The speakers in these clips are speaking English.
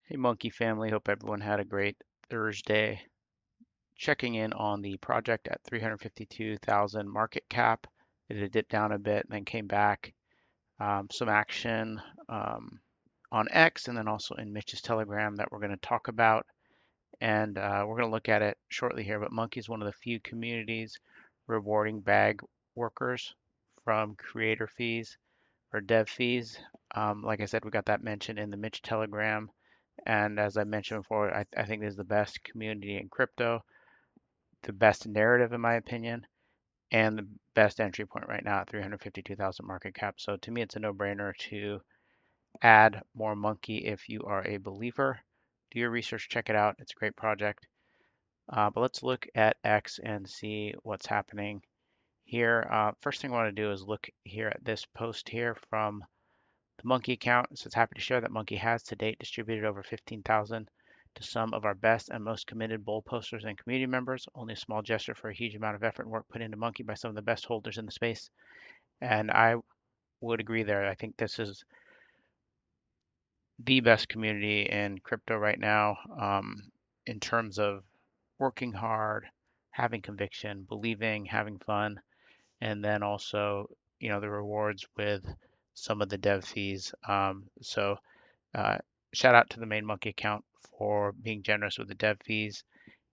Hey Monkey family, hope everyone had a great Thursday. Checking in on the project at 352,000 market cap. It did dip down a bit and then came back. Some action on X and then also in Mitch's Telegram that we're going to talk about. And we're going to look at it shortly here. But Monkey is one of the few communities rewarding bag workers from creator fees or dev fees. Like I said, we got that mentioned in the Mitch Telegram. And as I mentioned before, I think this is the best community in crypto, the best narrative in my opinion, and the best entry point right now at 352,000 market cap. So to me, it's a no-brainer to add more Monkey if you are a believer. Do your research, check it out. It's a great project. But let's look at X and see what's happening here. First thing I want to do is look here at this post here from the Monkey account. It says, happy to share that Monkey has to date distributed over 15,000 to some of our best and most committed bold posters and community members. Only a small gesture for a huge amount of effort and work put into Monkey by some of the best holders in the space. And I would agree there. I think this is the best community in crypto right now, in terms of working hard, having conviction, believing, having fun, and then also, the rewards with some of the dev fees. Uh, Shout out to the main Monkey account for being generous with the dev fees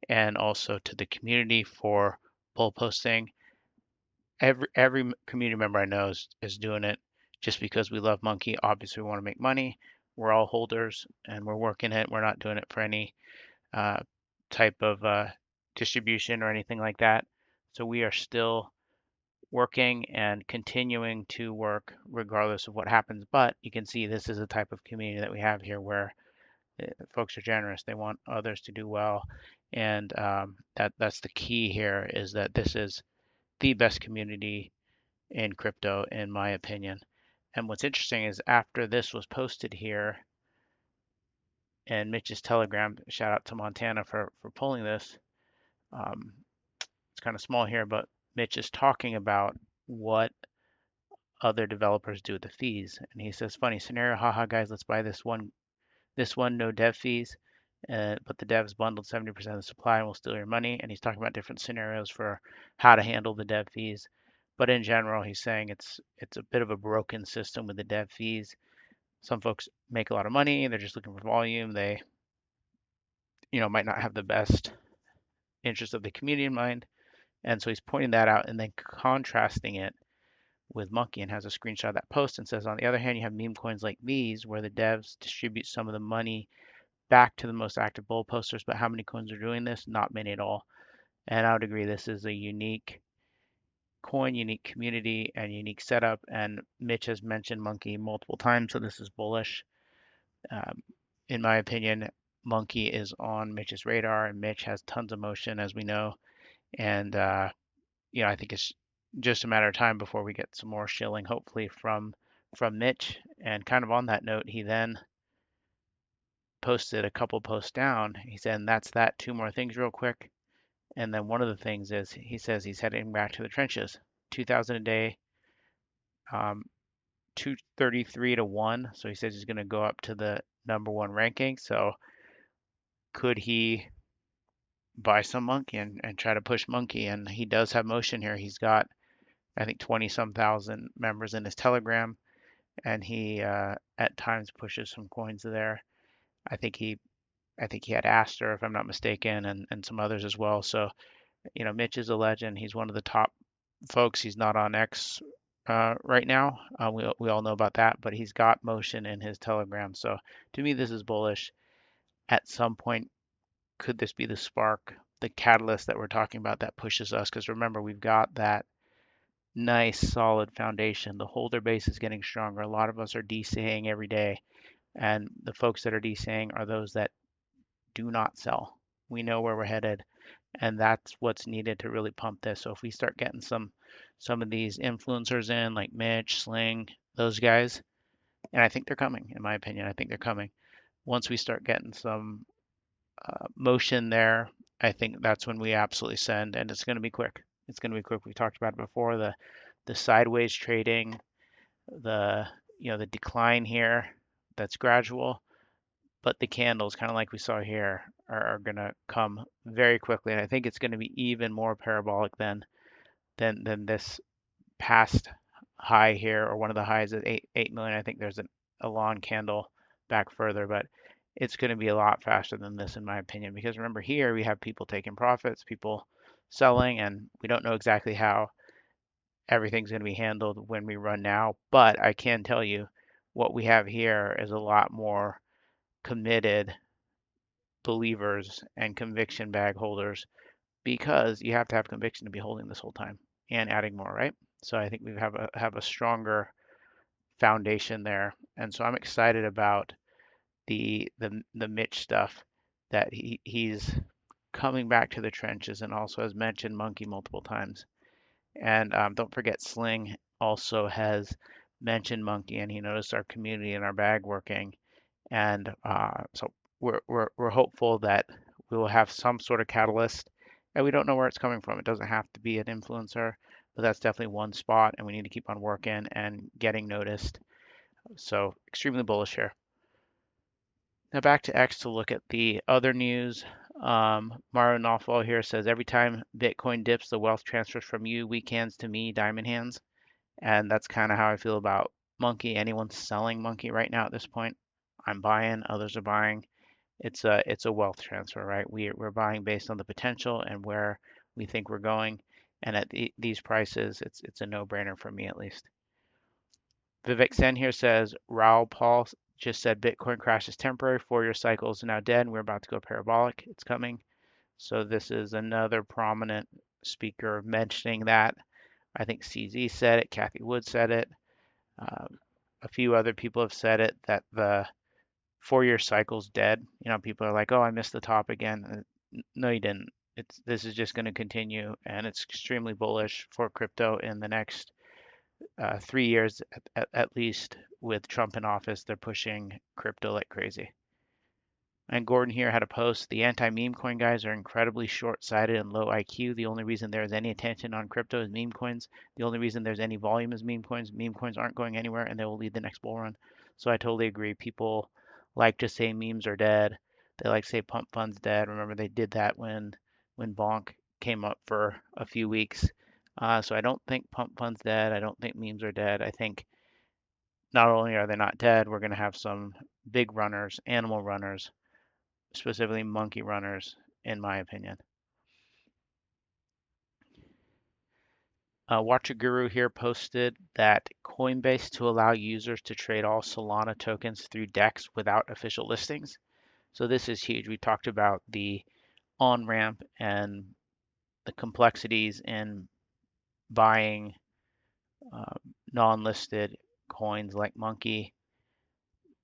and also to the community for pull posting. Every community member I know is doing it just because we love Monkey. Obviously, we want to make money. We're all holders and we're working it. We're not doing it for any uh, type of distribution or anything like that. So we are still working and continuing to work regardless of what happens. But you can see this is the type of community that we have here where folks are generous. They want others to do well, and that's the key here. Is that this is the best community in crypto, in my opinion. And what's interesting is after this was posted here in Mitch's Telegram, shout out to Montana for pulling this. Um, it's kind of small here, but Mitch is talking about what other developers do with the fees, and he says, "Funny scenario, haha, guys, let's buy this one, no dev fees, but the devs bundled 70% of the supply and will steal your money." And he's talking about different scenarios for how to handle the dev fees. But in general, he's saying it's a bit of a broken system with the dev fees. Some folks make a lot of money, they're just looking for volume. They, might not have the best interest of the community in mind. And so he's pointing that out and then contrasting it with Monkey and has a screenshot of that post and says, on the other hand, you have meme coins like these where the devs distribute some of the money back to the most active bold posters, but how many coins are doing this? Not many at all. And I would agree this is a unique coin, unique community, and unique setup. And Mitch has mentioned Monkey multiple times, so this is bullish. Um, in my opinion, Monkey is on Mitch's radar, and Mitch has tons of motion, as we know. And I think it's just a matter of time before we get some more shilling, hopefully from Mitch. And kind of on that note, he then posted a couple posts down. He said, and that's that. Two more things real quick. And then one of the things is he says he's heading back to the trenches. 2,000 a day, 233 to 1. So he says he's going to go up to the number one ranking. So could he buy some Monkey and try to push Monkey? And he does have motion here. He's got, I think, 20 some thousand members in his Telegram. And he at times pushes some coins there. I think he I think he had Aster, if I'm not mistaken, and some others as well. So Mitch is a legend. He's one of the top folks. He's not on X right now. We all know about that, but he's got motion in his Telegram. So to me, this is bullish. At some point, could this be the spark, the catalyst that we're talking about that pushes us? Because remember, we've got that nice, solid foundation. The holder base is getting stronger. A lot of us are DCAing every day, and the folks that are DCAing are those that do not sell. We know where we're headed, and that's what's needed to really pump this. So if we start getting some of these influencers in, like Mitch, Sling, those guys, and I think they're coming, in my opinion, I think they're coming. Once we start getting some motion there, I think that's when we absolutely send, and it's going to be quick. It's going to be quick. We talked about it before, the sideways trading, the the decline here, that's gradual, but the candles, kind of like we saw here, are going to come very quickly, and I think it's going to be even more parabolic than this past high here, or one of the highs at 8 million. I think there's a long candle back further, but it's going to be a lot faster than this, in my opinion, because remember here we have people taking profits, people selling, and we don't know exactly how everything's going to be handled when we run now. But I can tell you what we have here is a lot more committed believers and conviction bag holders, because you have to have conviction to be holding this whole time and adding more, right? So I think we have a stronger foundation there, and so I'm excited about the Mitch stuff, that he's coming back to the trenches, and also has mentioned Monkey multiple times. And don't forget, Sling also has mentioned Monkey, and he noticed our community and our bag working. And so we're hopeful that we will have some sort of catalyst, and we don't know where it's coming from. It doesn't have to be an influencer, but that's definitely one spot, and we need to keep on working and getting noticed. So extremely bullish here. Now back to X to look at the other news. Mario Nawfal here says every time Bitcoin dips, the wealth transfers from you, weak hands to me, diamond hands. And that's kind of how I feel about Monkey. Anyone selling Monkey right now at this point, I'm buying, others are buying. It's a wealth transfer, right? We're buying based on the potential and where we think we're going. And at these prices, it's a no-brainer for me, at least. Vivek Sen here says Raul Paul just said Bitcoin crash is temporary. 4-year cycle is now dead. We're about to go parabolic. It's coming. So this is another prominent speaker mentioning that. I think CZ said it. Kathy Wood said it. Uh, a few other people have said it, that the 4-year cycle's dead. You know, people are like, "Oh, I missed the top again." No, you didn't. This is just going to continue, and it's extremely bullish for crypto in the next 3 years at least. With Trump in office, they're pushing crypto like crazy. And Gordon here had a post. The anti-meme coin guys are incredibly short-sighted and low IQ. The only reason there is any attention on crypto is meme coins. The only reason there's any volume is meme coins. Meme coins aren't going anywhere, and they will lead the next bull run. So I totally agree. People like to say memes are dead. They like to say pump funds dead. Remember, they did that when Bonk came up for a few weeks. So I don't think pump funds dead. I don't think memes are dead. I think not only are they not dead, we're going to have some big runners, animal runners, specifically monkey runners, in my opinion. Watcher Guru here posted that Coinbase to allow users to trade all Solana tokens through DEX without official listings. So this is huge. We talked about the on-ramp and the complexities in buying uh, non-listed coins like Monkey.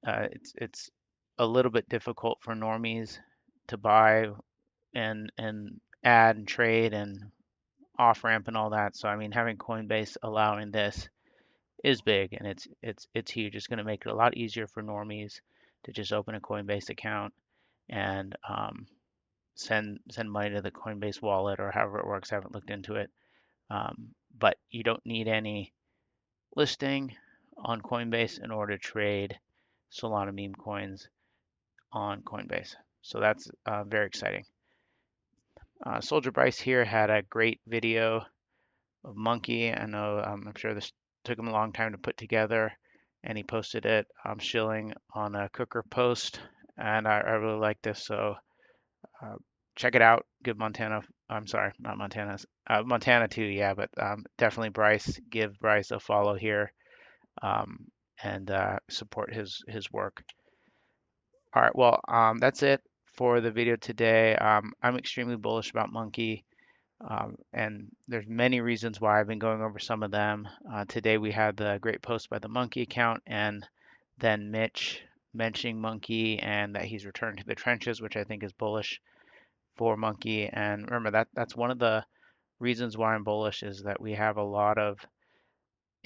It's a little bit difficult for normies to buy and add and trade and off ramp and all that. So I mean, having Coinbase allowing this is big, and it's huge. It's going to make it a lot easier for normies to just open a Coinbase account and send money to the Coinbase wallet, or however it works. I haven't looked into it, but you don't need any listing on Coinbase in order to trade Solana meme coins on Coinbase. So that's very exciting. Soldier Bryce here had a great video of Monkey. I know, I'm sure this took him a long time to put together, and he posted it shilling on a Cooker post, and I really like this. So uh, check it out. Give Montana, I'm sorry, not Montana's, Montana too, yeah, but definitely Bryce. Give Bryce a follow here, um, and support his work. All right, well, that's it for the video today. I'm extremely bullish about Monkey. And there's many reasons why. I've been going over some of them. Today we had the great post by the Monkey account, and then Mitch mentioning Monkey and that he's returned to the trenches, which I think is bullish for Monkey. And remember, that's one of the reasons why I'm bullish, is that we have a lot of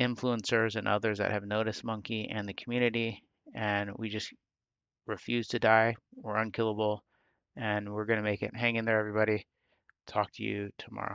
influencers and others that have noticed Monkey and the community, and we just refuse to die. We're unkillable, and we're going to make it. Hang in there, everybody. Talk to you tomorrow.